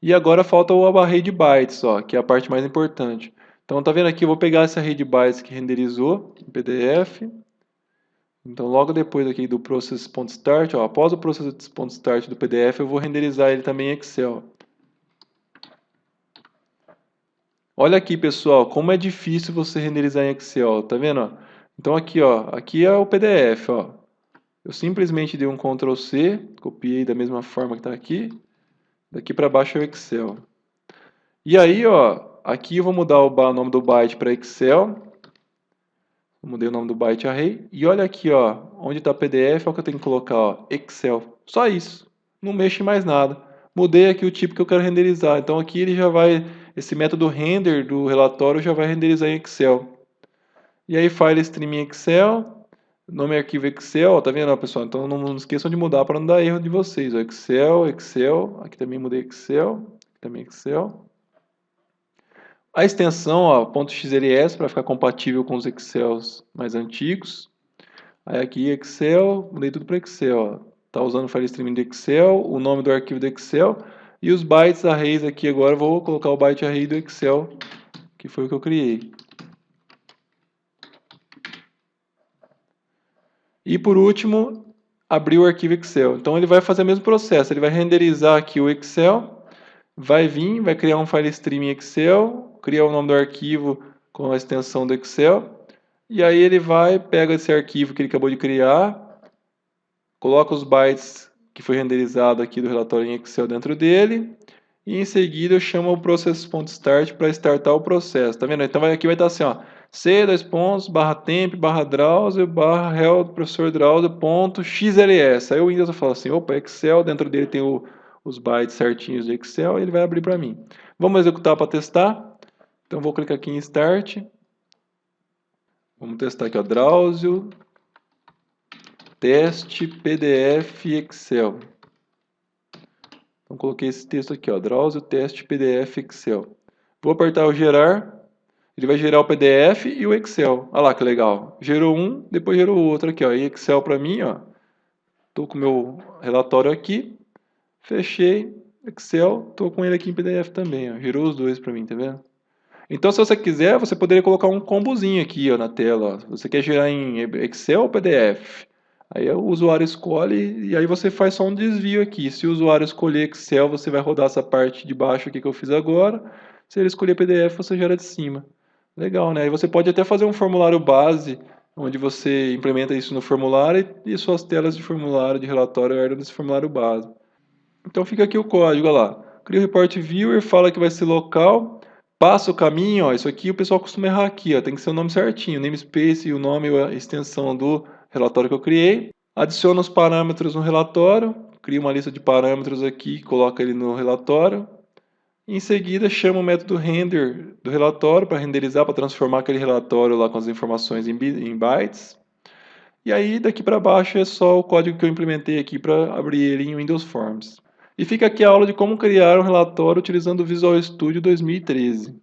E agora falta o array de bytes, ó, que é a parte mais importante. Então tá vendo aqui, eu vou pegar esse array de bytes que renderizou em PDF. Então logo depois aqui do process.start, ó, após o process.start do PDF, eu vou renderizar ele também em Excel. Olha aqui, pessoal, como é difícil você renderizar em Excel, tá vendo? Ó? Então aqui, ó, aqui é o PDF, ó. Eu simplesmente dei um Ctrl C, copiei da mesma forma que está aqui. Daqui para baixo é o Excel. E aí, ó, aqui eu vou mudar o nome do byte para Excel. Eu mudei o nome do byte array. E olha aqui, ó, onde está PDF, é o que eu tenho que colocar, ó, Excel. Só isso. Não mexe em mais nada. Mudei aqui o tipo que eu quero renderizar. Então aqui ele já vai, esse método render do relatório já vai renderizar em Excel. E aí file stream em Excel, nome arquivo Excel, ó, tá vendo, ó, pessoal? Então não esqueçam de mudar para não dar erro de vocês. Ó, Excel, Excel, aqui também mudei Excel, aqui também Excel. A extensão, ó, .xls para ficar compatível com os Excels mais antigos. Aí aqui Excel, mudei tudo para Excel, ó. Tá usando o file streaming do Excel, o nome do arquivo do Excel e os bytes arrays aqui agora, vou colocar o byte array do Excel, que foi o que eu criei. E por último, abrir o arquivo Excel. Então ele vai fazer o mesmo processo, ele vai renderizar aqui o Excel, vai vir, vai criar um file stream em Excel, criar o nome do arquivo com a extensão do Excel, e aí ele vai, pega esse arquivo que ele acabou de criar, coloca os bytes que foi renderizado aqui do relatório em Excel dentro dele. E em seguida eu chamo o process.start para startar o processo. Tá vendo? Então aqui vai estar assim, ó, C, /temp, /Drauzio, /help, professor Drauzio, .xls. Aí o Windows fala assim, opa, Excel, dentro dele tem os bytes certinhos de Excel e ele vai abrir para mim. Vamos executar para testar. Então vou clicar aqui em Start. Vamos testar aqui, ó, Drauzio, teste PDF Excel. Então coloquei esse texto aqui, ó, Drauzio, teste PDF Excel. Vou apertar o gerar. Ele vai gerar o PDF e o Excel. Olha lá que legal. Gerou um, depois gerou o outro aqui, ó. E Excel para mim, ó. Tô com o meu relatório aqui. Fechei. Excel, tô com ele aqui em PDF também, ó. Gerou os dois para mim, tá vendo? Então, se você quiser, você poderia colocar um combozinho aqui, ó, na tela, ó. Você quer gerar em Excel ou PDF? Aí o usuário escolhe e aí você faz só um desvio aqui. Se o usuário escolher Excel, você vai rodar essa parte de baixo aqui que eu fiz agora. Se ele escolher PDF, você gera de cima. Legal, né? Aí você pode até fazer um formulário base, onde você implementa isso no formulário e suas telas de formulário, de relatório, herdam desse formulário base. Então fica aqui o código, olha lá. Cria o report viewer, fala que vai ser local, passa o caminho, ó. Isso aqui o pessoal costuma errar aqui, ó. Tem que ser o nome certinho, namespace, o nome e a extensão do relatório que eu criei. Adiciona os parâmetros no relatório, cria uma lista de parâmetros aqui, coloca ele no relatório. Em seguida, chama o método render do relatório para renderizar, para transformar aquele relatório lá com as informações em bytes. E aí, daqui para baixo, é só o código que eu implementei aqui para abrir ele em Windows Forms. E fica aqui a aula de como criar um relatório utilizando o Visual Studio 2013.